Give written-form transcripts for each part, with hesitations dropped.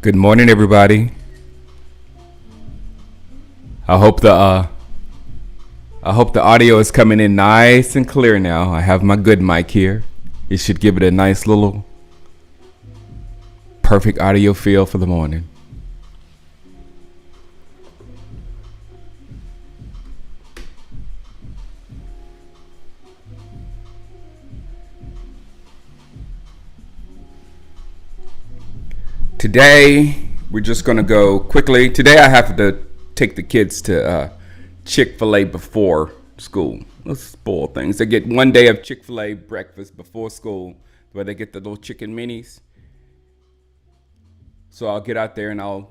Good morning, everybody. I hope the uh, I hope the audio is coming in nice and clear now. I have my good mic here. It should give it a nice little perfect audio feel for the morning. Today we're just gonna go quickly. Today I have to take the kids to Chick-fil-A before school. Let's spoil things. They get one day of Chick-fil-A breakfast before school, where they get the little chicken minis. So I'll get out there and I'll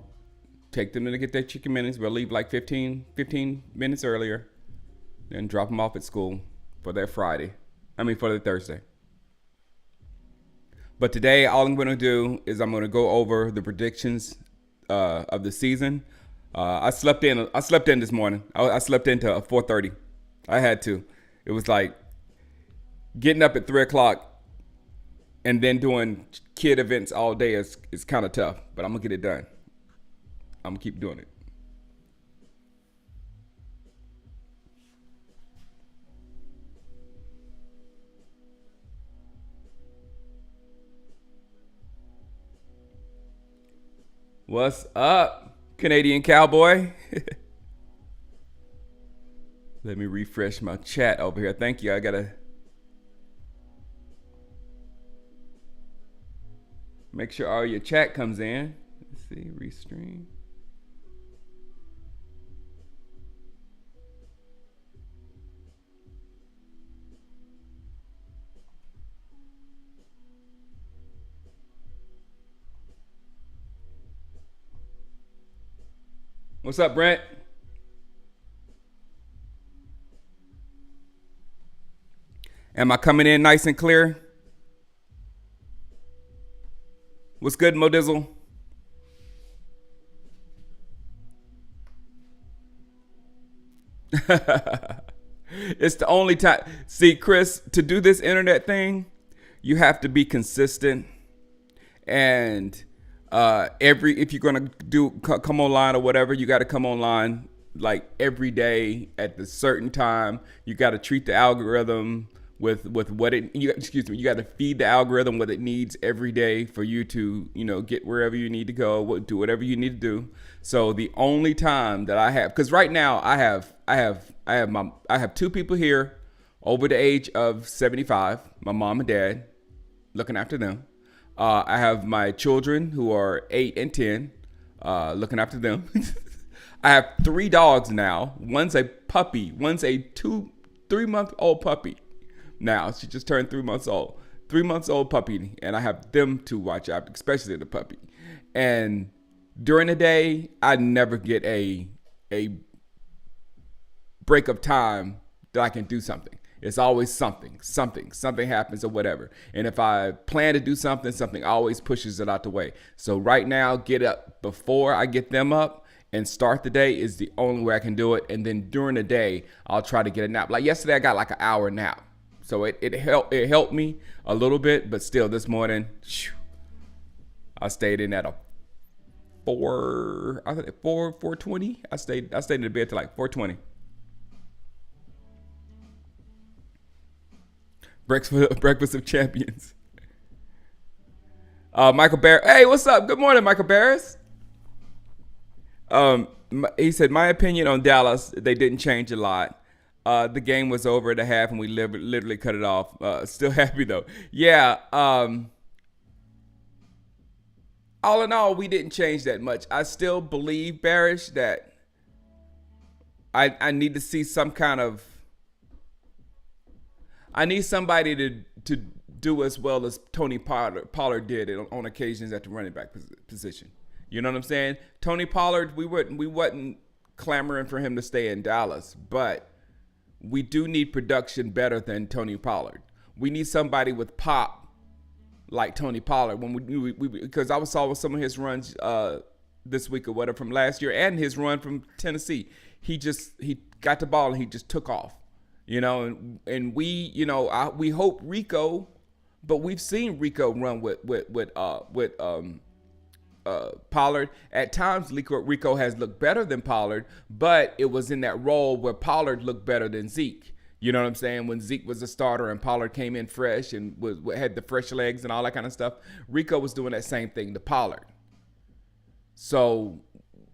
take them to get their chicken minis. We'll leave like 15 minutes earlier, then drop them off at school for their for their Thursday. But today, all I'm going to do is I'm going to go over the predictions of the season. I slept in. I slept in this morning. I slept into 4:30. I had to. It was like getting up at 3 o'clock and then doing kid events all day is kind of tough. But I'm gonna get it done. I'm gonna keep doing it. What's up, Canadian Cowboy? Let me refresh my chat over here. Thank you. I gotta make sure all your chat comes in. Let's see, restream. What's up, Brent? Am I coming in nice and clear? What's good, Modizzle? It's the only time. See, Chris, to do this internet thing, you have to be consistent. And if you're gonna come online or whatever, you got to come online like every day at the certain time. You got to treat the algorithm with what you got to feed the algorithm what it needs every day for you to get wherever you need to go, do whatever you need to do. So the only time that I have, because right now I have two people here over the age of 75, my mom and dad, looking after them. I have my children who are 8 and 10, looking after them. I have 3 dogs now. One's a puppy. One's a 3-month-old puppy. Now she just turned 3 months old. 3 months old puppy, and I have them to watch out, especially the puppy. And during the day, I never get a break of time that I can do something. It's always something happens or whatever. And if I plan to do something always pushes it out the way. So right now, get up before I get them up and start the day is the only way I can do it. And then during the day, I'll try to get a nap. Like yesterday, I got like an hour nap. So it helped me a little bit, but still this morning, I stayed in at a 4:20. I stayed in the bed till like 4:20. Breakfast of Champions. Michael Barrett. Hey, what's up? Good morning, Michael Barris. He said, my opinion on Dallas, they didn't change a lot. The game was over at the half, and we literally cut it off. Still happy, though. Yeah. All in all, we didn't change that much. I still believe, Barish, that I need to see some kind of... I need somebody to do as well as Tony Pollard did on occasions at the running back position. You know what I'm saying? Tony Pollard, we wasn't clamoring for him to stay in Dallas, but we do need production better than Tony Pollard. We need somebody with pop like Tony Pollard. Because I saw some of his runs this week or whatever from last year and his run from Tennessee. He got the ball and he just took off. And we hope Rico, but we've seen Rico run with Pollard. At times, Rico has looked better than Pollard, but it was in that role where Pollard looked better than Zeke. You know what I'm saying? When Zeke was a starter and Pollard came in fresh and had the fresh legs and all that kind of stuff, Rico was doing that same thing to Pollard. So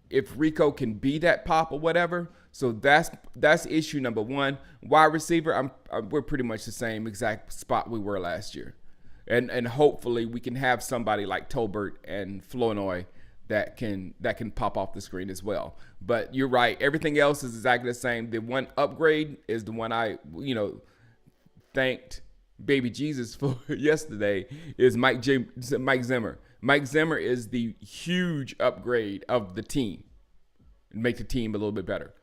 if Rico can be that pop or whatever, so that's issue number one. Wide receiver, we're pretty much the same exact spot we were last year. And hopefully we can have somebody like Tolbert and Flournoy that can pop off the screen as well. But you're right, everything else is exactly the same. The one upgrade is the one I thanked baby Jesus for yesterday is Mike Zimmer. Mike Zimmer is the huge upgrade of the team and make the team a little bit better,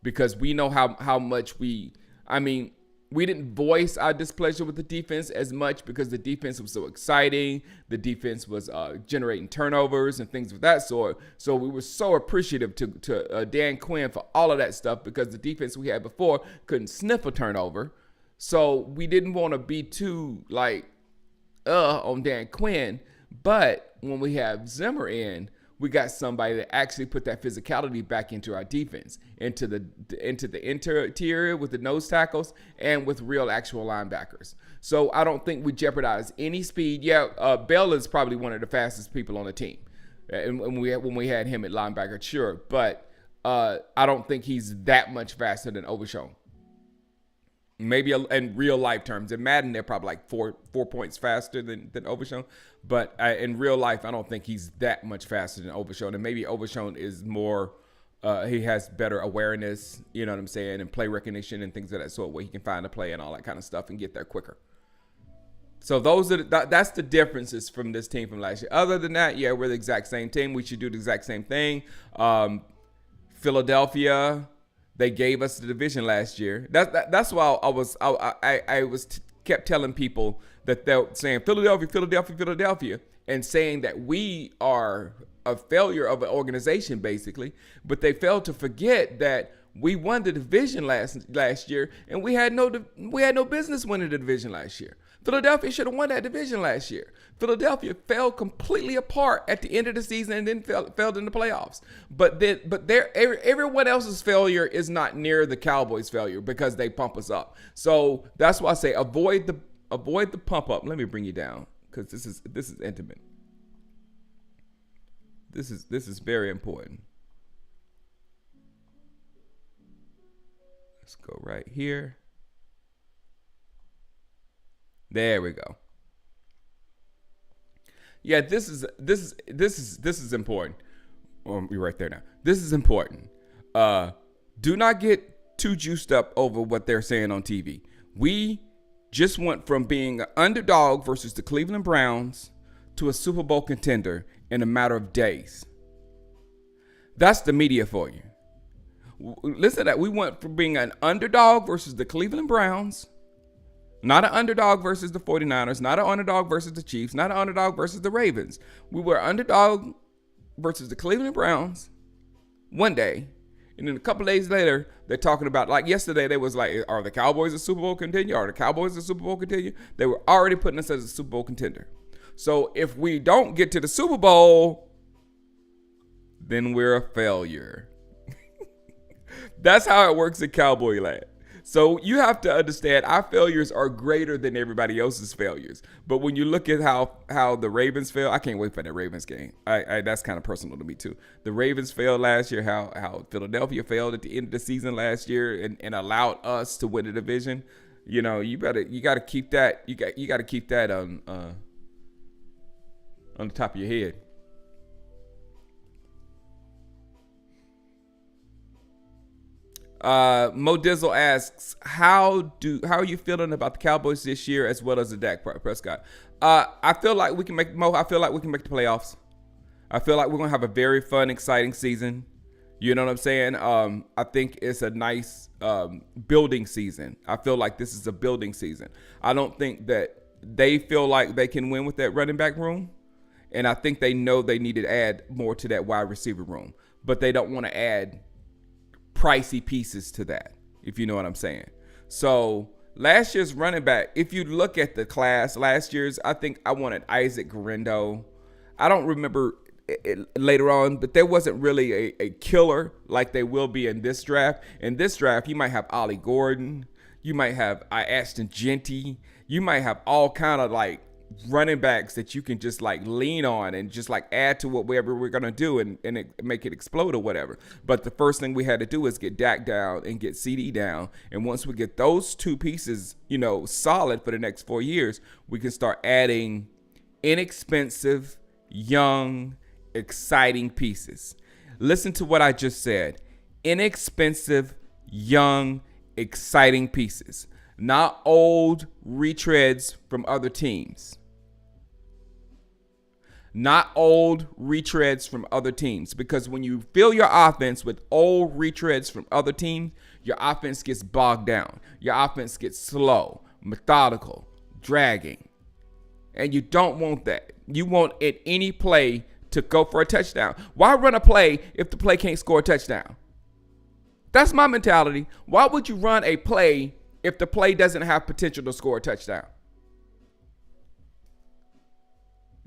because we know how much we didn't voice our displeasure with the defense as much because the defense was so exciting. The defense was generating turnovers and things of that sort. So we were so appreciative to Dan Quinn for all of that stuff, because the defense we had before couldn't sniff a turnover. So we didn't want to be too on Dan Quinn. But when we have Zimmer in, we got somebody that actually put that physicality back into our defense, into the interior with the nose tackles and with real actual linebackers. So I don't think we jeopardize any speed. Yeah, Bell is probably one of the fastest people on the team, and when we had him at linebacker, sure. But I don't think he's that much faster than Overshown. Maybe in real life terms. In Madden, they're probably like four points faster than Overshown. But in real life, I don't think he's that much faster than Overshown. And maybe Overshown is more, he has better awareness, you know what I'm saying, and play recognition and things of that sort, where he can find a play and all that kind of stuff and get there quicker. So that's the differences from this team from last year. Other than that, yeah, we're the exact same team. We should do the exact same thing. Philadelphia, they gave us the division last year. That's why I kept telling people that they're saying Philadelphia, and saying that we are a failure of an organization basically. But they failed to forget that we won the division last year, and we had no business winning the division last year. Philadelphia should have won that division last year. Philadelphia fell completely apart at the end of the season and then failed in the playoffs. But everyone else's failure is not near the Cowboys' failure, because they pump us up. So that's why I say avoid the pump up. Let me bring you down, because this is intimate. This is very important. Let's go right here. There we go. Yeah, this is important. Oh, you're right there now. This is important. Do not get too juiced up over what they're saying on TV. We just went from being an underdog versus the Cleveland Browns to a Super Bowl contender in a matter of days. That's the media for you. Listen to that. We went from being an underdog versus the Cleveland Browns, not an underdog versus the 49ers, not an underdog versus the Chiefs, not an underdog versus the Ravens. We were underdog versus the Cleveland Browns one day. And then a couple days later, they're talking about, like yesterday, they was like, are the Cowboys a Super Bowl contender? Are the Cowboys a Super Bowl contender? They were already putting us as a Super Bowl contender. So if we don't get to the Super Bowl, then we're a failure. That's how it works in Cowboy land. So you have to understand, our failures are greater than everybody else's failures. But when you look at how the Ravens fail, I can't wait for that Ravens game. That's kind of personal to me too. The Ravens failed last year, how Philadelphia failed at the end of the season last year and allowed us to win the division. You know, you gotta keep that. You got to keep that on the top of your head. Mo Dizzle asks, how are you feeling about the Cowboys this year as well as the Dak Prescott? I feel like we can make the playoffs. I feel like we're gonna have a very fun, exciting season. You know what I'm saying? I think it's a nice building season. I feel like this is a building season. I don't think that they feel like they can win with that running back room, and I think they know they need to add more to that wide receiver room, but they don't want to add pricey pieces to that, if you know what I'm saying. So last year's running back, if you look at the class last year's, I think I wanted Isaac Guerendo. I don't remember later on, but there wasn't really a killer like they will be in this draft. In this draft, you might have Ollie Gordon, you might have Ashton Genty, you might have all kind of like running backs that you can just like lean on and just like add to whatever we're gonna do and make it explode or whatever. But the first thing we had to do is get Dak down and get CD down. And once we get those two pieces, solid for the next 4 years, we can start adding inexpensive, young, exciting pieces. Listen to what I just said. Inexpensive, young, exciting pieces. Not old retreads from other teams. Not old retreads from other teams. Because when you fill your offense with old retreads from other teams, your offense gets bogged down. Your offense gets slow, methodical, dragging. And you don't want that. You want at any play to go for a touchdown. Why run a play if the play can't score a touchdown? That's my mentality. Why would you run a play if the play doesn't have potential to score a touchdown?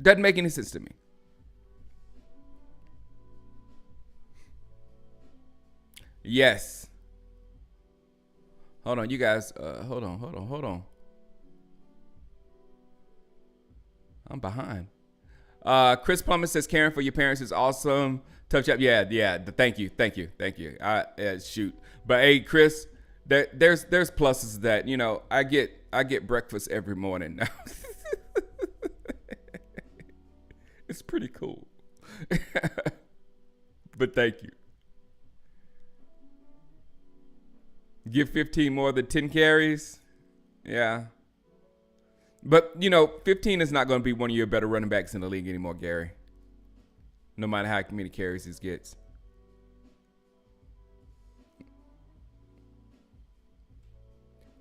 Doesn't make any sense to me. Yes. Hold on, you guys. Hold on. I'm behind. Chris Plummer says caring for your parents is awesome. Tough job. Yeah. Thank you. Shoot. But hey, Chris, there's pluses to that. I get breakfast every morning now. It's pretty cool. But thank you. Give 15 more than 10 carries. Yeah. But, 15 is not going to be one of your better running backs in the league anymore, Gary. No matter how many carries he gets.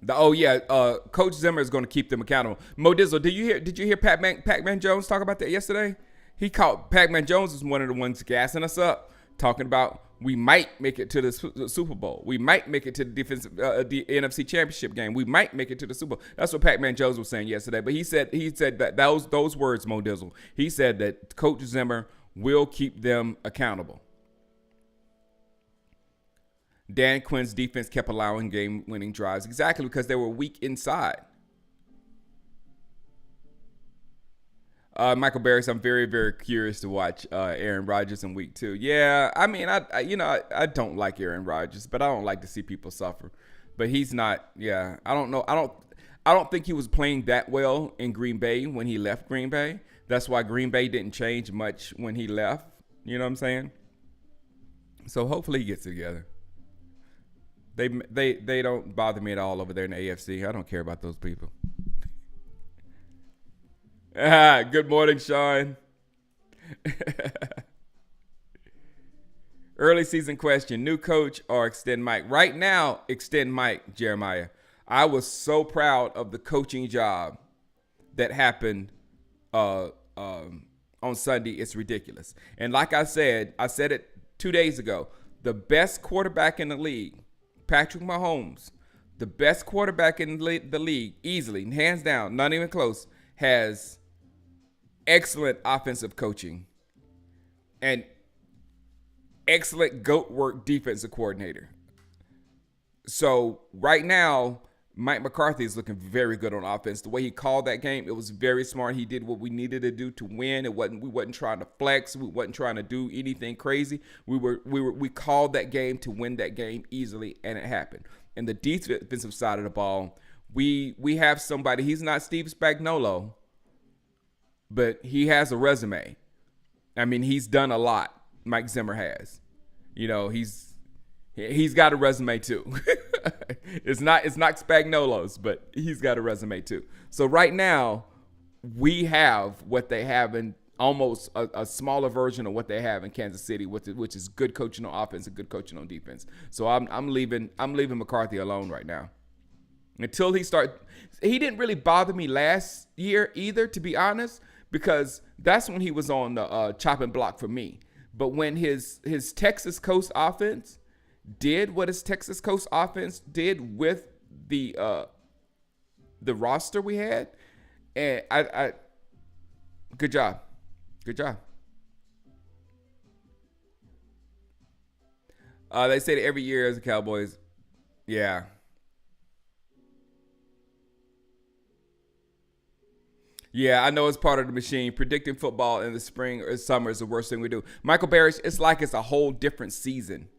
Coach Zimmer is going to keep them accountable. Mo Dizzle, did you hear Pac-Man Jones talk about that yesterday? He called Pac-Man Jones as one of the ones gassing us up, talking about we might make it to the Super Bowl. We might make it to the NFC Championship game. We might make it to the Super Bowl. That's what Pac-Man Jones was saying yesterday. But he said that those words, Mo Dizzle. He said that Coach Zimmer will keep them accountable. Dan Quinn's defense kept allowing game-winning drives. Exactly, because they were weak inside. Michael Barris, I'm very, very curious to watch Aaron Rodgers in week 2. Yeah, I mean, I don't like Aaron Rodgers, but I don't like to see people suffer. But he's not. Yeah, I don't know. I don't think he was playing that well in Green Bay when he left Green Bay. That's why Green Bay didn't change much when he left. You know what I'm saying? So hopefully he gets it together. They don't bother me at all over there in the AFC. I don't care about those people. Good morning, Sean. Early season question: new coach or extend Mike? Right now, extend Mike, Jeremiah. I was so proud of the coaching job that happened on Sunday. It's ridiculous. And like I said it 2 days ago. The best quarterback in the league, Patrick Mahomes, the best quarterback in the league, easily, hands down, not even close, has excellent offensive coaching and excellent GOAT work defensive coordinator. So right now, Mike McCarthy is looking very good on offense. The way he called that game, it was very smart. He did what we needed to do to win. We wasn't trying to flex. We wasn't trying to do anything crazy. We called that game to win that game easily, and it happened. And the defensive side of the ball, we have somebody. He's not Steve Spagnuolo, but he has a resume. I mean, he's done a lot. Mike Zimmer has. He's got a resume too. It's not Spagnuolo's, but he's got a resume too. So right now, we have what they have in almost a smaller version of what they have in Kansas City, which is good coaching on offense and good coaching on defense. So I'm leaving McCarthy alone right now. Until he didn't really bother me last year either, to be honest, because that's when he was on the chopping block for me. But when his Texas Coast offense did what his Texas Coast offense did with the roster we had, and I good job. They say that every year as the Cowboys. Yeah. Yeah, I know it's part of the machine. Predicting football in the spring or summer is the worst thing we do. Michael Barrich, it's like it's a whole different season.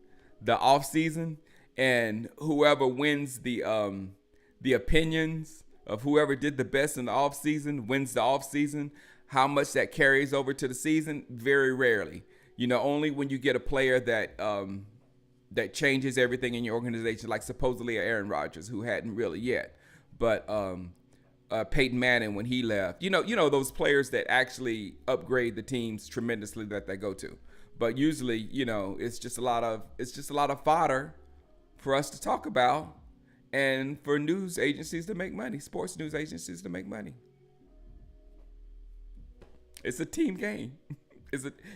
The off season, and whoever wins the opinions of whoever did the best in the off season wins the off season. How much that carries over to the season? Very rarely. Only when you get a player that changes everything in your organization, like supposedly Aaron Rodgers, who hadn't really yet. But Peyton Manning when he left. Those players that actually upgrade the teams tremendously that they go to. But usually, it's just a lot of fodder for us to talk about, and for news agencies to make money, sports news agencies to make money. It's a team game.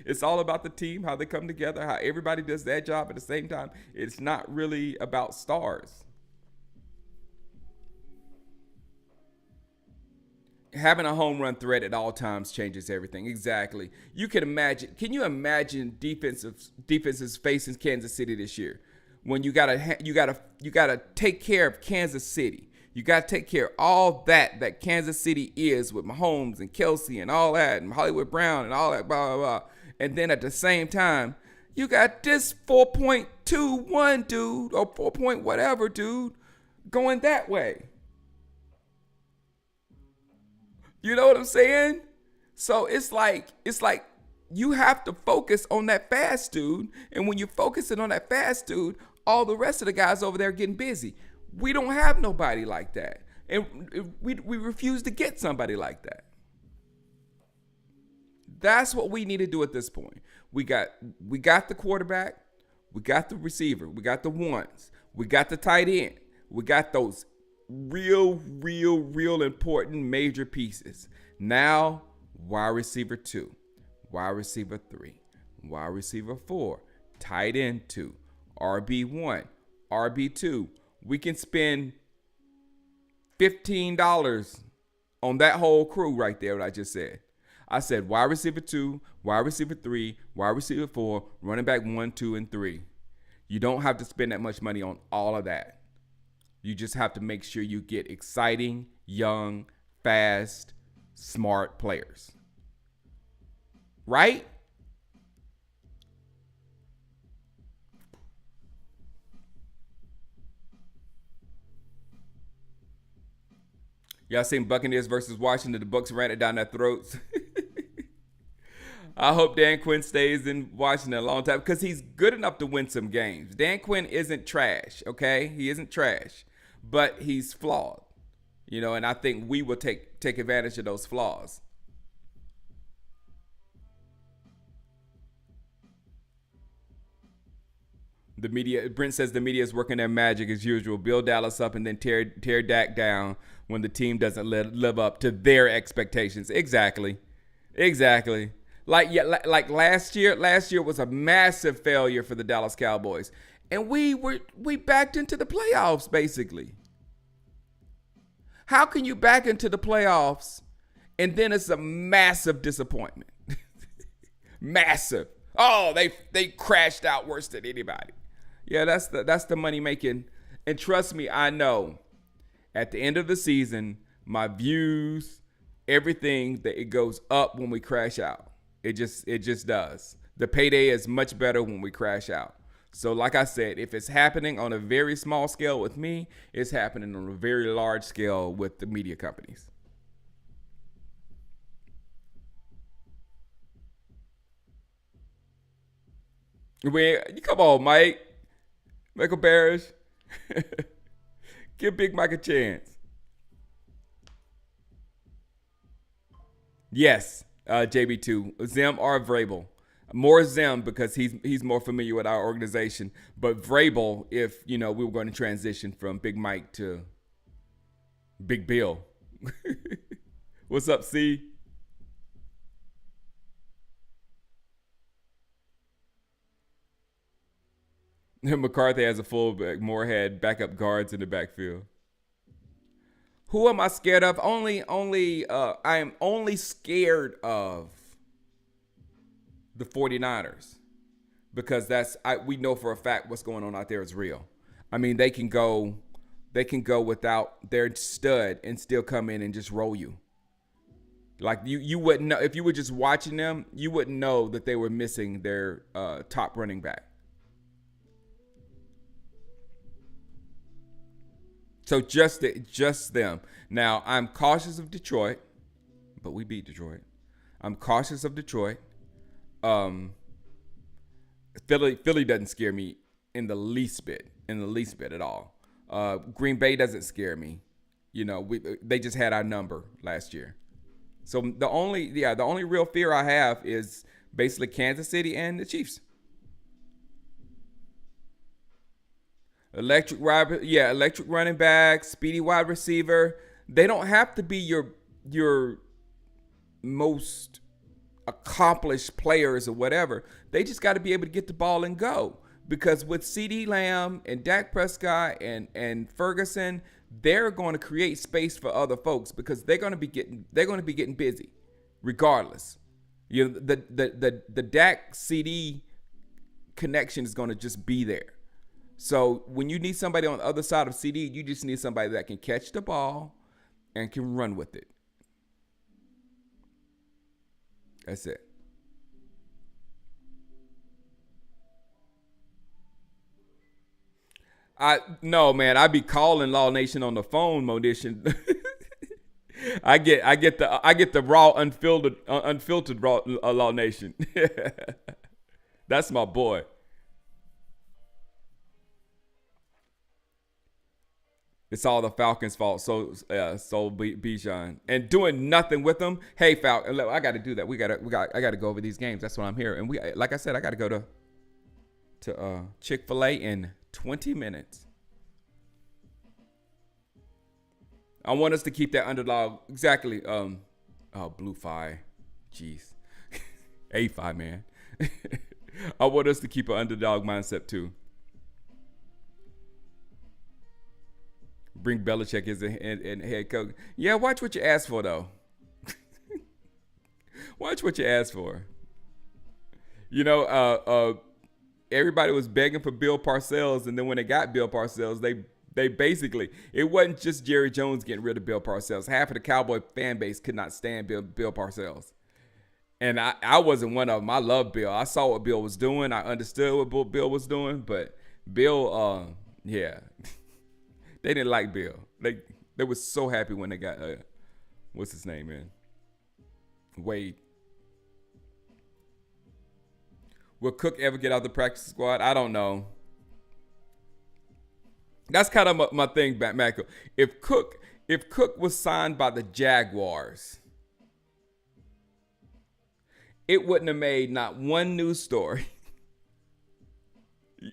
It's all about the team, how they come together, how everybody does their job at the same time. It's not really about stars. Having a home run threat at all times changes everything. Exactly. You can imagine. Can you imagine defenses facing Kansas City this year? When you gotta take care of Kansas City. You gotta take care of all that Kansas City is with Mahomes and Kelsey and all that and Hollywood Brown and all that blah blah blah. And then at the same time, you got this 4.21 dude or 4 point whatever dude going that way. You know what I'm saying? So it's like you have to focus on that fast dude, and when you're focusing on that fast dude, all the rest of the guys over there are getting busy. We don't have nobody like that, and we refuse to get somebody like that. That's what we need to do at this point. We got the quarterback, we got the receiver, we got the ones, we got the tight end, we got those real important major pieces. Now, wide receiver 2, wide receiver 3, wide receiver 4, tight end 2, RB1, RB2. We can spend $15 on that whole crew right there, what I just said. I said wide receiver 2, wide receiver 3, wide receiver 4, running back 1, 2, and 3. You don't have to spend that much money on all of that. You just have to make sure you get exciting, young, fast, smart players. Right? Y'all seen Buccaneers versus Washington? The Bucs ran it down their throats. I hope Dan Quinn stays in Washington a long time because he's good enough to win some games. Dan Quinn isn't trash, okay? He isn't trash, but he's flawed, and I think we will take advantage of those flaws. The media, Brent says the media is working their magic as usual. Build Dallas up and then tear Dak down when the team doesn't live up to their expectations. Exactly. Like last year. Last year was a massive failure for the Dallas Cowboys, and we backed into the playoffs basically. How can you back into the playoffs and then it's a massive disappointment? Massive. Oh, they crashed out worse than anybody. Yeah, that's the money making. And trust me, I know at the end of the season, my views, everything, that it goes up when we crash out. It just does. The payday is much better when we crash out. So like I said, if it's happening on a very small scale with me, it's happening on a very large scale with the media companies. Come on, Mike. Michael Barrage. Give Big Mike a chance. Yes, JB2. Zim or Vrabel. More Zim because he's more familiar with our organization. But Vrabel, if we were going to transition from Big Mike to Big Bill. What's up, C? McCarthy has a fullback. Moore had backup guards in the backfield. Who am I scared of? I am only scared of the 49ers because we know for a fact what's going on out there is real. I mean, they can go without their stud and still come in and just roll you. Like you wouldn't know if you were just watching them, you wouldn't know that they were missing their top running back. So just them. Now I'm cautious of Detroit, but we beat Detroit. I'm cautious of Detroit. Philly doesn't scare me in the least bit at all. Green Bay doesn't scare me. They just had our number last year. So the only real fear I have is basically Kansas City and the Chiefs. Electric running back, speedy wide receiver. They don't have to be your most accomplished players or whatever. They just got to be able to get the ball and go. Because with CeeDee Lamb and Dak Prescott and Ferguson, they're going to create space for other folks because they're going to be getting busy, regardless. The Dak CD connection is going to just be there. So when you need somebody on the other side of CD, you just need somebody that can catch the ball and can run with it. That's it. No, man, I be calling Law Nation on the phone, Modition. I get the raw, unfiltered raw Law Nation. That's my boy. It's all the Falcons' fault. So Bijan and doing nothing with them. Hey, Falcon, I got to do that. I got to go over these games. That's why I'm here. And like I said, I got to go to Chick-fil-A in 20 minutes. I want us to keep that underdog exactly. Blue Fi, jeez, A5 man. I want us to keep an underdog mindset too. Bring Belichick as a head coach. Yeah, watch what you ask for though. Watch what you ask for. Everybody was begging for Bill Parcells, and then when they got Bill Parcells, they basically, it wasn't just Jerry Jones getting rid of Bill Parcells. Half of the Cowboy fan base could not stand Bill Parcells. And I wasn't one of them. I love Bill. I saw what Bill was doing. I understood what Bill was doing, but Bill, yeah, they didn't like Bill. They were so happy when they got, what's his name, man? Wade. Will Cook ever get out the practice squad? I don't know. That's kind of my thing, Michael. If Cook was signed by the Jaguars, it wouldn't have made not one news story.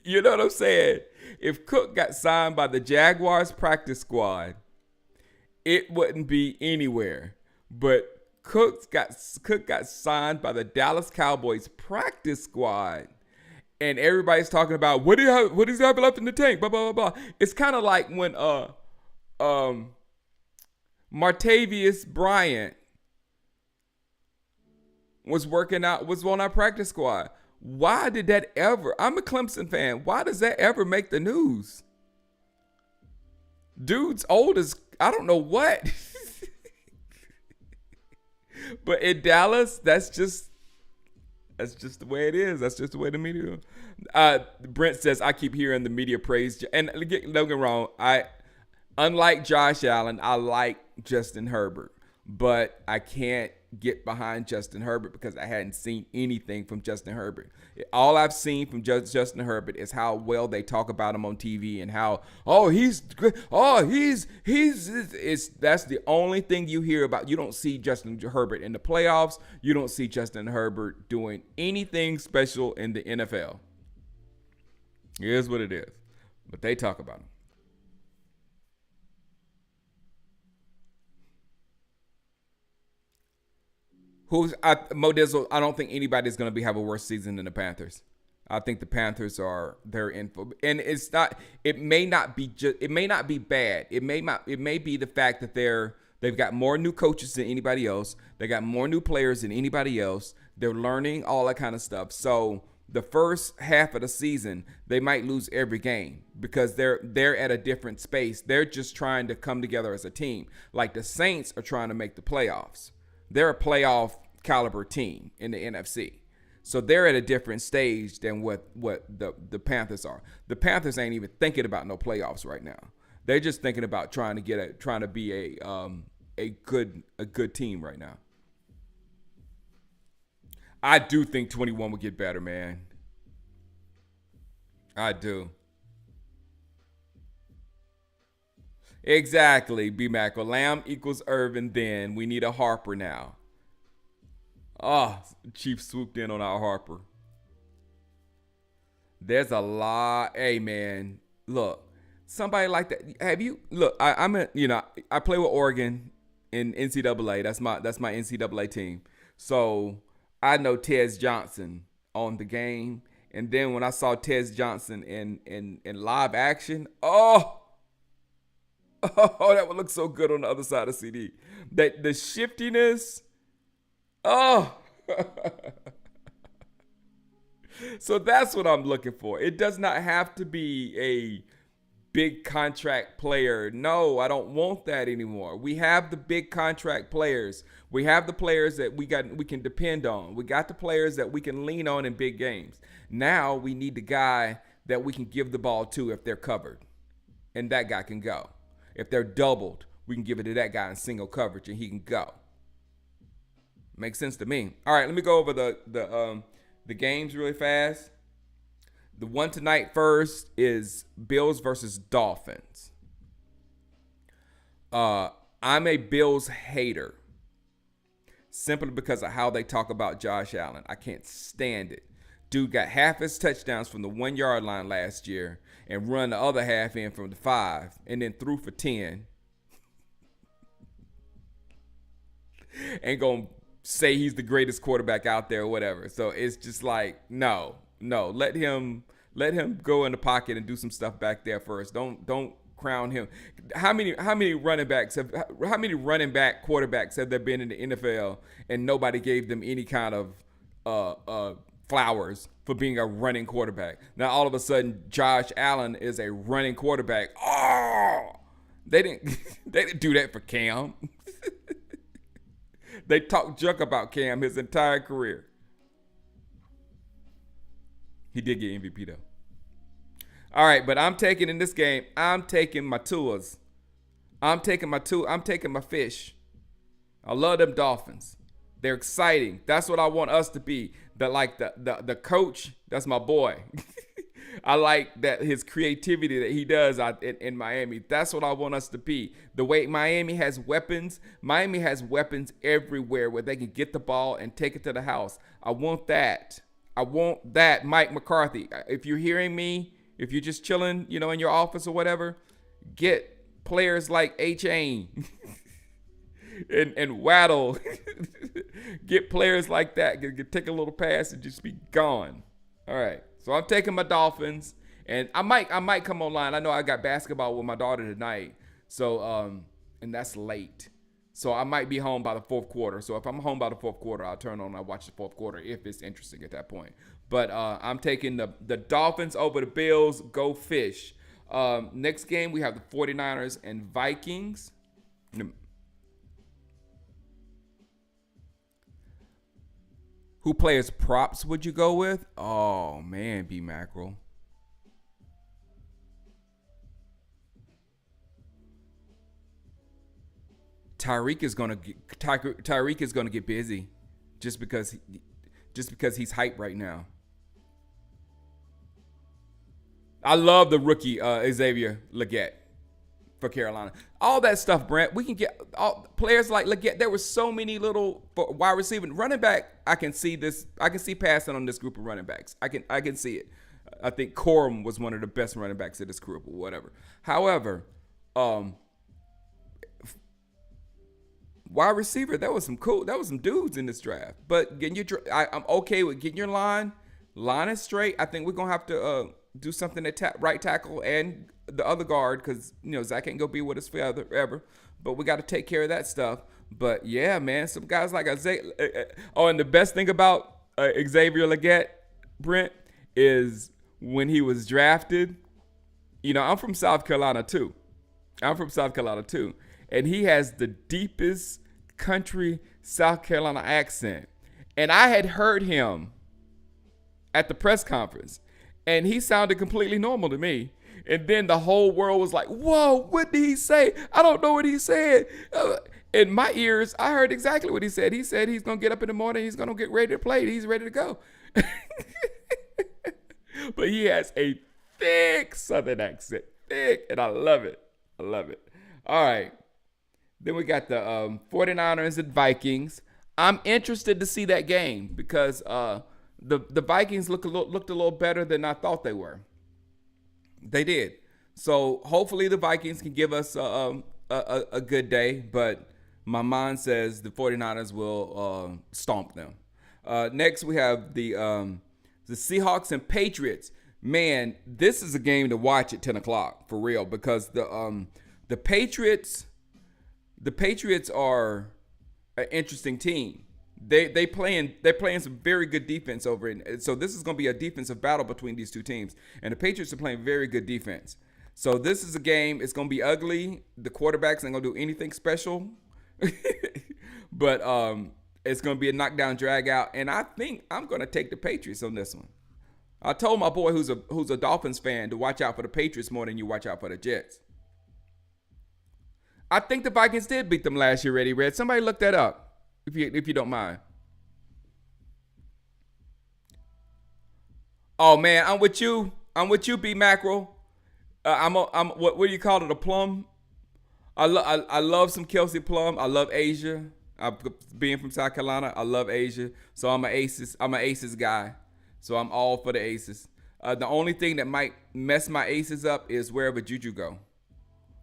You know what I'm saying? If Cook got signed by the Jaguars practice squad, it wouldn't be anywhere. But Cook got signed by the Dallas Cowboys practice squad, and everybody's talking about what does he have left in the tank? Blah blah blah blah. It's kind of like when Martavius Bryant was on our practice squad. Why did that ever? I'm a Clemson fan. Why does that ever make the news? Dude's old as I don't know what. But in Dallas, that's just the way it is. That's just the way the media. Brent says, I keep hearing the media praise. And don't get me wrong, unlike Josh Allen, I like Justin Herbert. But I can't get behind Justin Herbert because I hadn't seen anything from Justin Herbert. All I've seen from Justin Herbert is how well they talk about him on TV and how, he's good. That's the only thing you hear about. You don't see Justin Herbert in the playoffs. You don't see Justin Herbert doing anything special in the NFL. It is what it is. But they talk about him. Mo Dizzle, I don't think anybody's going to have a worse season than the Panthers. I think the Panthers they're in for, and it's not. It may not be bad. It may be the fact that they've got more new coaches than anybody else. They got more new players than anybody else. They're learning all that kind of stuff. So the first half of the season, they might lose every game because they're at a different space. They're just trying to come together as a team. Like the Saints are trying to make the playoffs. They're a playoff caliber team in the NFC. So they're at a different stage than what the Panthers are. The Panthers ain't even thinking about no playoffs right now. They're just thinking about trying to be a good team right now. I do think 21 will get better, man. I do. Exactly, B Mac. Lamb equals Irvin then. We need a Harper now. Oh, Chief swooped in on our Harper. There's a lot. Hey, man. Look, somebody like that. Have you look? I play with Oregon in NCAA. That's my NCAA team. So I know Tez Johnson on the game, and then when I saw Tez Johnson in live action, oh, that would look so good on the other side of CD. That the shiftiness, oh. So that's what I'm looking for. It does not have to be a big contract player. No, I don't want that anymore. We have the big contract players. We have the players that we can depend on. We got the players that we can lean on in big games. Now we need the guy that we can give the ball to if they're covered. And that guy can go. If they're doubled, we can give it to that guy in single coverage and he can go. Makes sense to me. All right, let me go over the games really fast. The one tonight first is Bills versus Dolphins. I'm a Bills hater simply because of how they talk about Josh Allen. I can't stand it. Dude got half his touchdowns from the 1 yard line last year and run the other half in from the 5 and then threw for 10. Ain't gonna say he's the greatest quarterback out there or whatever. So it's just like, no. Let him go in the pocket and do some stuff back there first. Don't crown him. How many running back quarterbacks have there been in the NFL and nobody gave them any kind of flowers for being a running quarterback? Now all of a sudden Josh Allen is a running quarterback. Oh, they didn't do that for Cam. They talked junk about Cam his entire career. He did get MVP though. All right, but I'm taking in this game, I'm taking my Tuas. I'm taking my fish. I love them Dolphins. They're exciting. That's what I want us to be. The coach, that's my boy. I like that his creativity that he does out in Miami. That's what I want us to be. The way Miami has weapons everywhere where they can get the ball and take it to the house. I want that. Mike McCarthy. If you're hearing me, if you're just chilling, in your office or whatever, get players like A-Chain and Waddle. Get players like that. Take a little pass and just be gone. All right. So I'm taking my Dolphins, and I might come online. I know I got basketball with my daughter tonight, so and that's late. So I might be home by the fourth quarter. So if I'm home by the fourth quarter, I'll turn on and I'll watch the fourth quarter if it's interesting at that point. But I'm taking the Dolphins over the Bills. Go Fish. Next game, we have the 49ers and Vikings. Who players props would you go with? Oh, man, B. Mackerel. Tyreek is gonna get busy, just because he's hyped right now. I love the rookie Xavier Legette for Carolina. All that stuff, Brent. We can get all players like Legette. There were so many little wide receiver, running back. I can see this. I can see passing on this group of running backs. I can see it. I think Corum was one of the best running backs of this group or whatever. However, wide receiver, there was some dudes in this draft. But I'm okay with getting your line is straight. I think we're gonna have to do something at right tackle and the other guard, because Zach ain't gonna be with us forever. But we got to take care of that stuff. But yeah, man, some guys like Isaiah. And the best thing about Xavier Legette, Brent, is when he was drafted. You know, I'm from South Carolina too. And he has the deepest country South Carolina accent. And I had heard him at the press conference, and he sounded completely normal to me. And then the whole world was like, whoa, what did he say? I don't know what he said. In my ears, I heard exactly what he said. He said he's going to get up in the morning. He's going to get ready to play. He's ready to go. But he has a thick Southern accent. Thick. And I love it. All right. Then we got the 49ers and Vikings. I'm interested to see that game because the Vikings looked a little better than I thought they were. They did. So hopefully the Vikings can give us a good day, but my mind says the 49ers will stomp them. Next we have the Seahawks and Patriots. Man, this is a game to watch at 10 o'clock for real because the Patriots are an interesting team. They're playing some very good defense over it. So this is going to be a defensive battle between these two teams. And the Patriots are playing very good defense. So this is a game. It's going to be ugly. The quarterbacks ain't going to do anything special. But it's going to be a knockdown drag out. And I think I'm going to take the Patriots on this one. I told my boy who's a Dolphins fan to watch out for the Patriots more than you watch out for the Jets. I think the Vikings did beat them last year, Eddie Red. Somebody look that up, if you don't mind. Oh man, I'm with you, B Mackerel. I'm what do you call it? A plum. I love some Kelsey Plum. I love Asia. Being from South Carolina, I love Asia. So I'm an Aces guy. So I'm all for the Aces. The only thing that might mess my Aces up is wherever Juju go,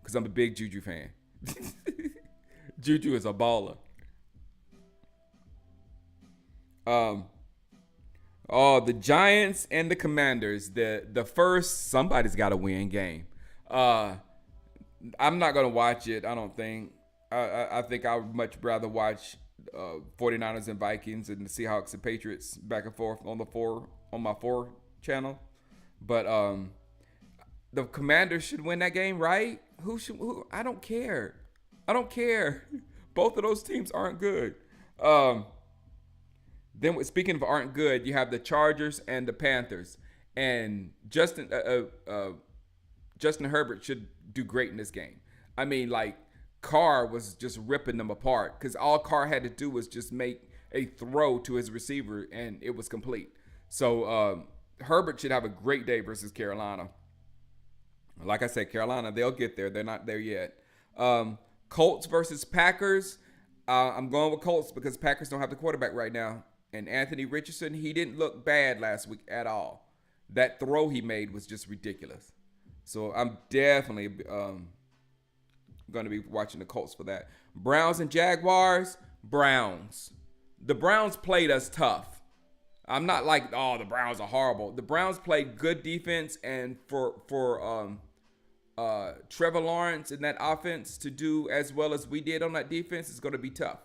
because I'm a big Juju fan. Juju is a baller. The Giants and the Commanders. The first somebody's got to win game. I'm not gonna watch it. I don't think. I think I would much rather watch 49ers and Vikings and the Seahawks and Patriots back and forth on my 4 channel. But the Commanders should win that game, right? Who? I don't care. Both of those teams aren't good. Then speaking of aren't good, you have the Chargers and the Panthers. And Justin Herbert should do great in this game. I mean, like, Carr was just ripping them apart because all Carr had to do was just make a throw to his receiver and it was complete. So Herbert should have a great day versus Carolina. Like I said, Carolina, they'll get there. They're not there yet. Colts versus Packers. I'm going with Colts because Packers don't have the quarterback right now. And Anthony Richardson, he didn't look bad last week at all. That throw he made was just ridiculous. So I'm definitely going to be watching the Colts for that. Browns and Jaguars. Browns. The Browns played us tough. I'm not like, the Browns are horrible. The Browns played good defense, and for Trevor Lawrence in that offense to do as well as we did on that defense is going to be tough.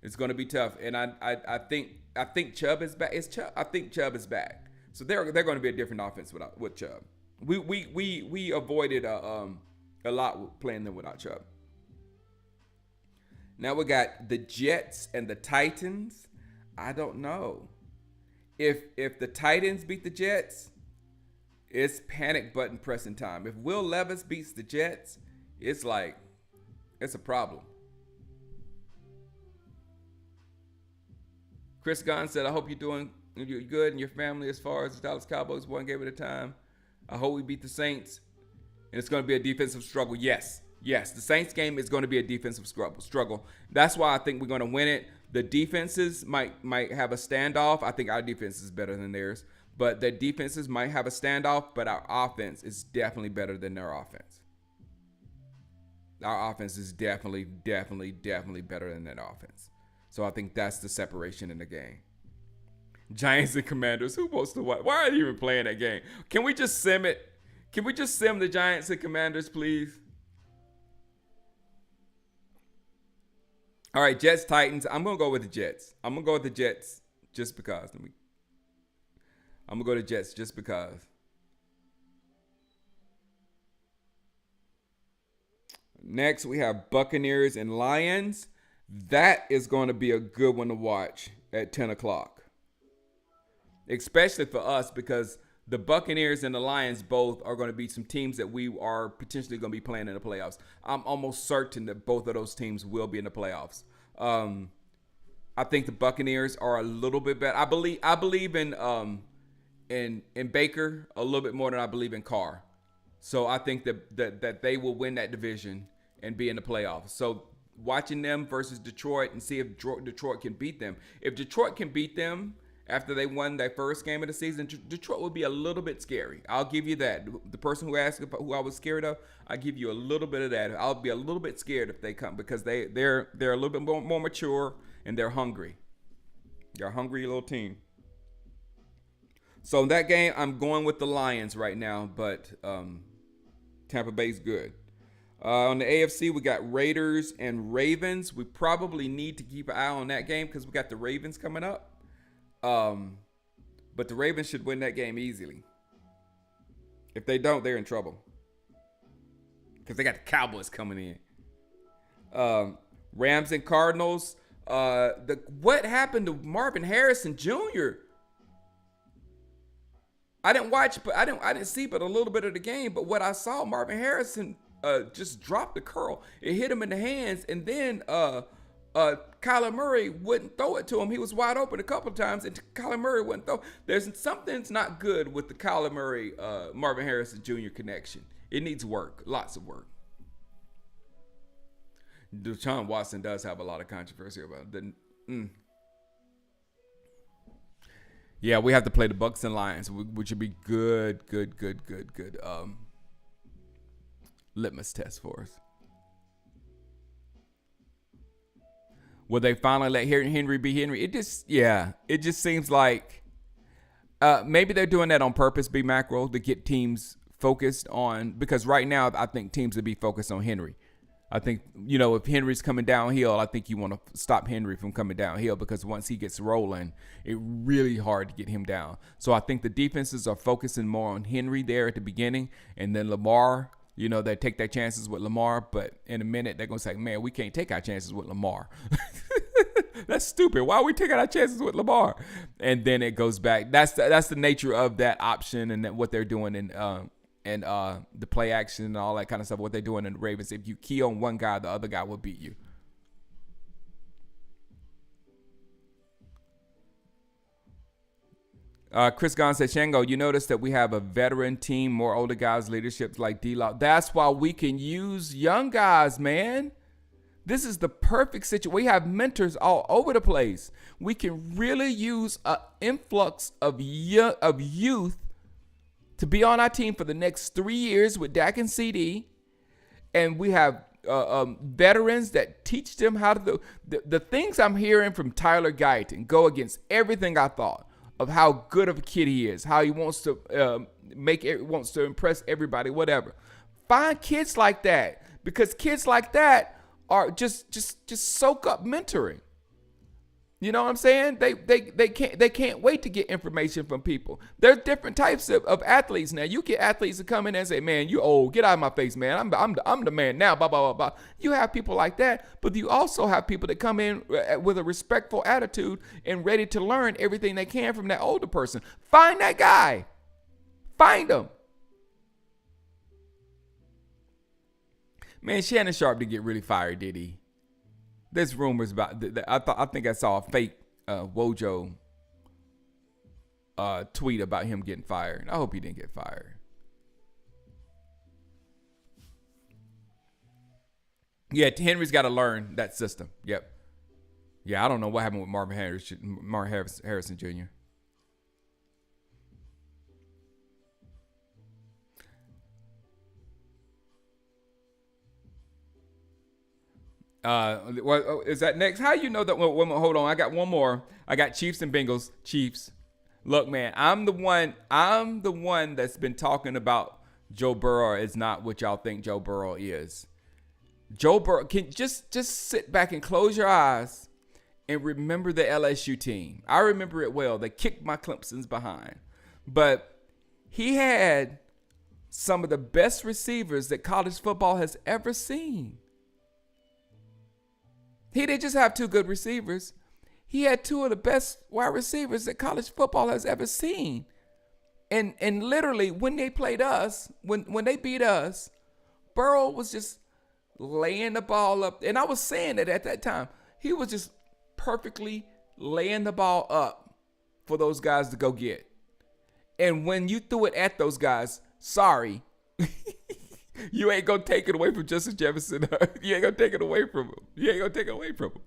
It's going to be tough, and I think Chubb is back. I think Chubb is back. So they're going to be a different offense with Chubb. We avoided a lot playing them without Chubb. Now we got the Jets and the Titans. I don't know. If the Titans beat the Jets, it's panic button pressing time. If Will Levis beats the Jets, it's a problem. Chris Gunn said, I hope you're good and your family as far as the Dallas Cowboys one game at a time. I hope we beat the Saints. And it's going to be a defensive struggle. Yes, the Saints game is going to be a defensive struggle. That's why I think we're going to win it. The defenses might have a standoff. I think our defense is better than theirs. But the defenses might have a standoff, but our offense is definitely better than their offense. Our offense is definitely better than that offense. So I think that's the separation in the game. Giants and Commanders. Who wants to watch? Why are you even playing that game? Can we just sim it? Can we just sim the Giants and Commanders, please? All right, Jets, Titans. I'm going to go with the Jets. I'm going to go with the Jets just because. I'm gonna go to Jets just because. Next, we have Buccaneers and Lions. That is going to be a good one to watch at 10 o'clock. Especially for us because the Buccaneers and the Lions both are going to be some teams that we are potentially going to be playing in the playoffs. I'm almost certain that both of those teams will be in the playoffs. I think the Buccaneers are a little bit better. I believe in Baker a little bit more than I believe in Carr. So I think that they will win that division and be in the playoffs. So watching them versus Detroit and see if Detroit can beat them. If Detroit can beat them after they won that first game of the season, Detroit would be a little bit scary. I'll give you that. The person who asked who I was scared of, I give you a little bit of that. I'll be a little bit scared if they come because they're a little bit more mature and they're hungry. They're a hungry little team. So in that game, I'm going with the Lions right now, but Tampa Bay's good. On the AFC, we got Raiders and Ravens. We probably need to keep an eye on that game because we got the Ravens coming up. But the Ravens should win that game easily. If they don't, they're in trouble. Because they got the Cowboys coming in. Rams and Cardinals. What happened to Marvin Harrison Jr.? I didn't watch, but I didn't see but a little bit of the game. But what I saw, Marvin Harrison just dropped the curl. It hit him in the hands, and then Kyler Murray wouldn't throw it to him. He was wide open a couple of times, and Kyler Murray wouldn't throw. There's something's not good with the Kyler Murray Marvin Harrison Jr. connection. It needs work, lots of work. Deshaun Watson does have a lot of controversy about it. Yeah, we have to play the Bucs and Lions, which would be good litmus test for us. Will they finally let Henry be Henry? It just seems like maybe they're doing that on purpose, B Macro, to get teams focused on, because right now I think teams would be focused on Henry. I think, if Henry's coming downhill, I think you want to stop Henry from coming downhill because once he gets rolling, it's really hard to get him down. So I think the defenses are focusing more on Henry there at the beginning, and then Lamar, they take their chances with Lamar, but in a minute they're going to say, man, we can't take our chances with Lamar. That's stupid. Why are we taking our chances with Lamar? And then it goes back. That's the nature of that option and what they're doing and the play action and all that kind of stuff, what they're doing in the Ravens. If you key on one guy, the other guy will beat you. Chris Gunn said, Shango, you notice that we have a veteran team, more older guys, leaderships like D-Lock. That's why we can use young guys, man. This is the perfect situation. We have mentors all over the place. We can really use an influx of youth to be on our team for the next 3 years with Dak and CD. And we have veterans that teach them how to do. The things I'm hearing from Tyler Guyton go against everything I thought of how good of a kid he is, how he wants to wants to impress everybody, whatever. Find kids like that, because kids like that are just soak up mentoring. You know what I'm saying? They can't wait to get information from people. There's different types of athletes now. You get athletes to come in and say, "Man, you old. Get out of my face, man. I'm the man now." Blah blah blah blah. You have people like that, but you also have people that come in with a respectful attitude and ready to learn everything they can from that older person. Find that guy. Find him. Man, Shannon Sharp did get really fired, did he? There's rumors about I think I saw a fake Wojo tweet about him getting fired. I hope he didn't get fired. Yeah, Henry's got to learn that system. Yep. Yeah, I don't know what happened with Marvin Harrison Jr. Is that next? How you know that? Hold on, I got one more. I got Chiefs and Bengals. Chiefs. Look, man, I'm the one that's been talking about Joe Burrow is not what y'all think Joe Burrow is. Joe Burrow can just sit back and close your eyes and remember the LSU team. I remember it well. They kicked my Clemson's behind. but he had some of the best receivers that college football has ever seen. He didn't just have two good receivers. He had two of the best wide receivers that college football has ever seen. And literally, when they played us, when they beat us, Burrow was just laying the ball up. And I was saying it at that time. He was just perfectly laying the ball up for those guys to go get. And when you threw it at those guys, sorry, you ain't going to take it away from Justin Jefferson. You ain't going to take it away from him. You ain't going to take it away from him.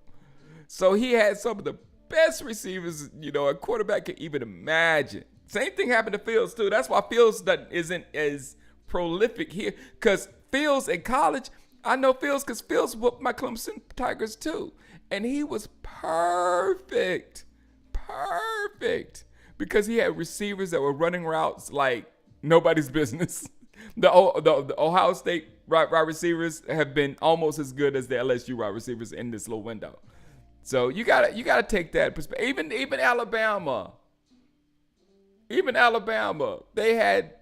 So he had some of the best receivers, a quarterback can even imagine. Same thing happened to Fields, too. That's why Fields isn't as prolific here. Because Fields in college, I know Fields because Fields whooped my Clemson Tigers, too. And he was perfect. Perfect. Because he had receivers that were running routes like nobody's business. The Ohio State wide receivers have been almost as good as the LSU wide receivers in this little window. So you gotta take that perspective. Even Alabama, they had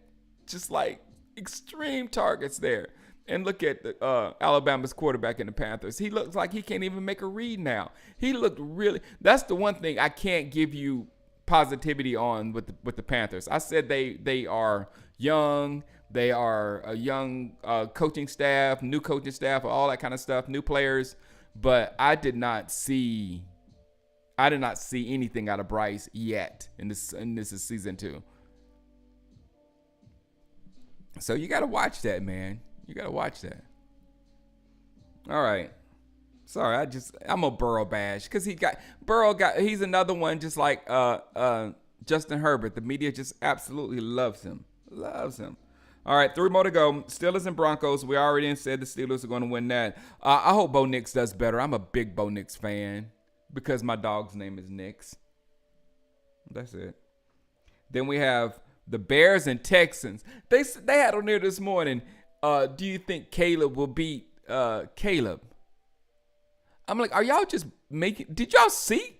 just like extreme targets there. And look at Alabama's quarterback in the Panthers. He looks like he can't even make a read now. He looked really. That's the one thing I can't give you positivity on with the Panthers. I said they are young. They are a young coaching staff, new coaching staff, all that kind of stuff, new players. But I did not see anything out of Bryce yet in this is season 2. So you got to watch that, man. You got to watch that. All right. Sorry, I'm a Burrow bash because he's another one just like Justin Herbert. The media just absolutely loves him. Loves him. All right, 3 more to go. Steelers and Broncos. We already said the Steelers are going to win that. I hope Bo Nix does better. I'm a big Bo Nix fan because my dog's name is Nix. That's it. Then we have the Bears and Texans. They had on there this morning, do you think Caleb will beat Caleb? I'm like, are y'all just making – did y'all see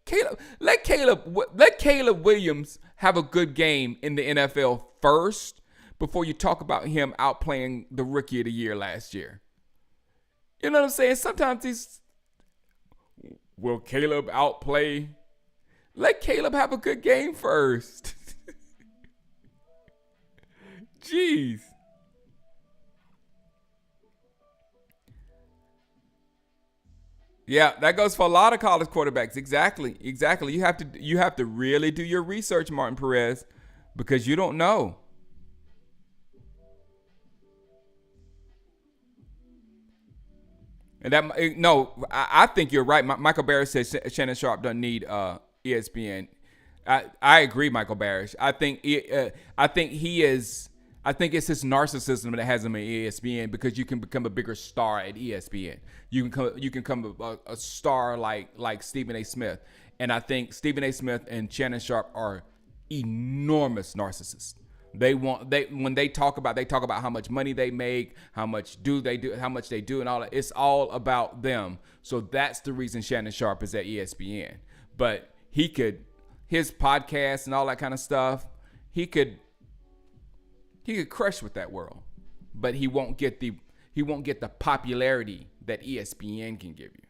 Caleb? Let Caleb Williams have a good game in the NFL first before you talk about him outplaying the Rookie of the Year last year. You know what I'm saying? Sometimes will Caleb outplay? Let Caleb have a good game first. Jeez. Yeah, that goes for a lot of college quarterbacks. Exactly. You have to really do your research, Martin Perez, because you don't know. And I think you're right. Michael Barrett says Shannon Sharp doesn't need ESPN. I agree, Michael Barrett. I think he is. I think it's his narcissism that has him at ESPN because you can become a bigger star at ESPN. You can become a star like Stephen A. Smith. And I think Stephen A. Smith and Shannon Sharp are enormous narcissists. When they talk about how much money they make, how much they do, and all that. It's all about them. So that's the reason Shannon Sharp is at ESPN. But his podcast and all that kind of stuff, he could crush with that world, but he won't get the popularity that ESPN can give you.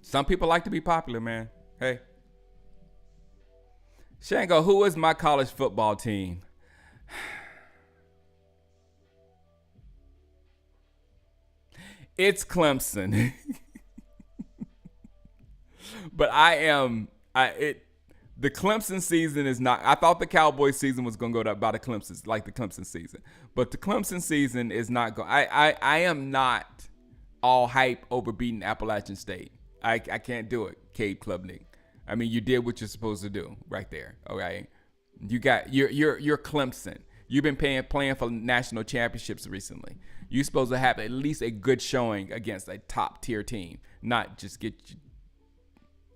Some people like to be popular, man. Hey. Shango, who is my college football team? It's Clemson. But the Clemson season is not. I thought the Cowboys season was going to go by the Clemson, like the Clemson season. But the Clemson season is not going. I am not all hype over beating Appalachian State. I can't do it, Cade Klubnik. I mean, you did what you're supposed to do right there. Okay, you're Clemson. You've been playing for national championships recently. You're supposed to have at least a good showing against a top tier team, not just get.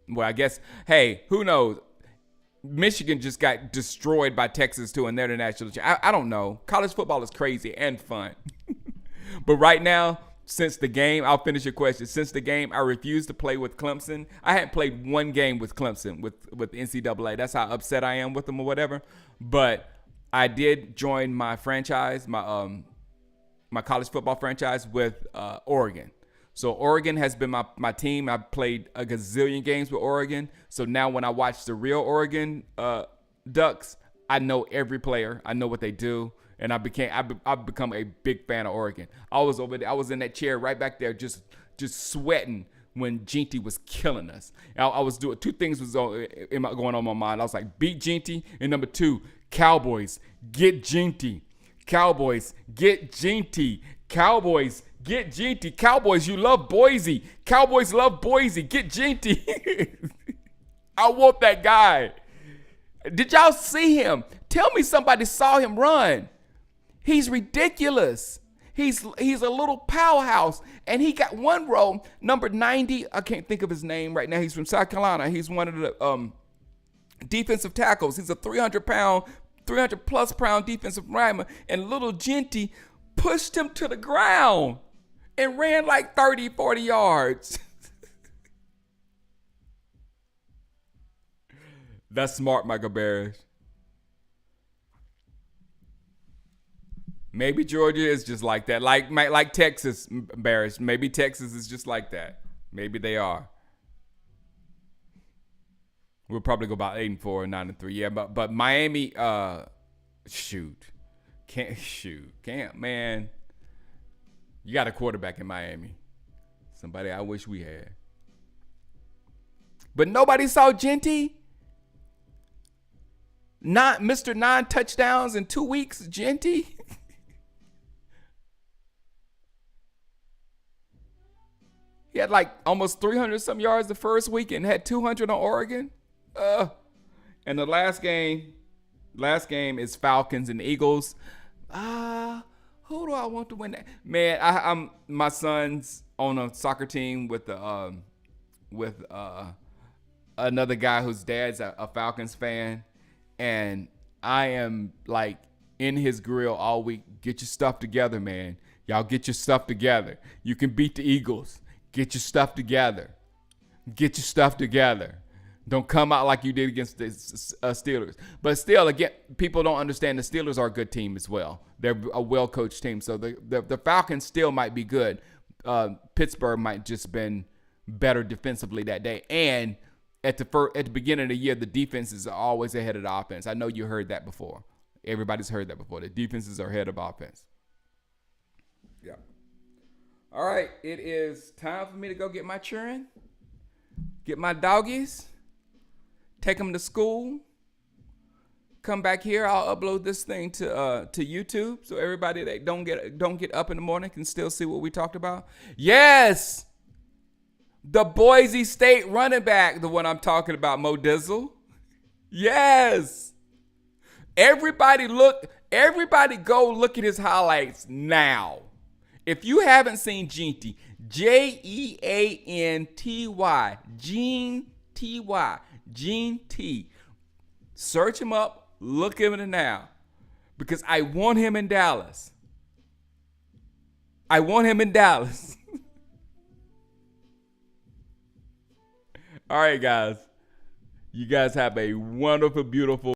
Well, I guess. Hey, who knows? Michigan just got destroyed by Texas too, and they're the national champions. I don't know. College football is crazy and fun, but right now since the game, I'll finish your question. Since the game, I refused to play with Clemson. I hadn't played one game with Clemson with NCAA. That's how upset I am with them or whatever. But I did join my franchise, my college football franchise with Oregon. So Oregon has been my team. I've played a gazillion games with Oregon. So now when I watch the real Oregon Ducks, I know every player. I know what they do. And I've become a big fan of Oregon. I was over there. I was in that chair right back there, just sweating when Ginty was killing us. I was doing two things going on in my mind. I was like, beat Ginty, and number two, Cowboys, get Ginty. Cowboys, get Ginty. Cowboys, get Ginty. Cowboys, you love Boise. Cowboys love Boise. Get Ginty. I want that guy. Did y'all see him? Tell me somebody saw him run. He's ridiculous. He's a little powerhouse. And he got one row, number 90. I can't think of his name right now. He's from South Carolina. He's one of the defensive tackles. He's a 300-plus pound defensive lineman. And little Ginty pushed him to the ground and ran like 30, 40 yards. That's smart, Michael Barrett. Maybe Georgia is just like that. Like Texas, Barrett. Maybe Texas is just like that. Maybe they are. We'll probably go about 8-4 or 9-3. Yeah, but Miami, can't, man. You got a quarterback in Miami. Somebody I wish we had. But nobody saw Ginty. Not Mr. 9 touchdowns in 2 weeks, Ginty. He had like almost 300 some yards the first week and had 200 on Oregon. And the last game is Falcons and Eagles. Who do I want to win that? Man, I'm my son's on a soccer team with another guy whose dad's a Falcons fan. And I am like in his grill all week. Get your stuff together, man. Y'all get your stuff together. You can beat the Eagles. Get your stuff together. Get your stuff together. Don't come out like you did against the Steelers. But still, again, people don't understand the Steelers are a good team as well. They're a well-coached team. So the Falcons still might be good. Pittsburgh might just been better defensively that day. And at the beginning of the year, the defenses are always ahead of the offense. I know you heard that before. Everybody's heard that before. The defenses are ahead of offense. Yeah. All right. It is time for me to go get my children, get my doggies, take them to school, come back here. I'll upload this thing to YouTube so everybody that don't get up in the morning can still see what we talked about. Yes. The Boise State running back, the one I'm talking about, Mo Dizzle. Yes. Everybody go look at his highlights now. If you haven't seen Ginty, Jeanty, Gene T, search him up, look him in the now, because I want him in Dallas. All right, guys. You guys have a wonderful, beautiful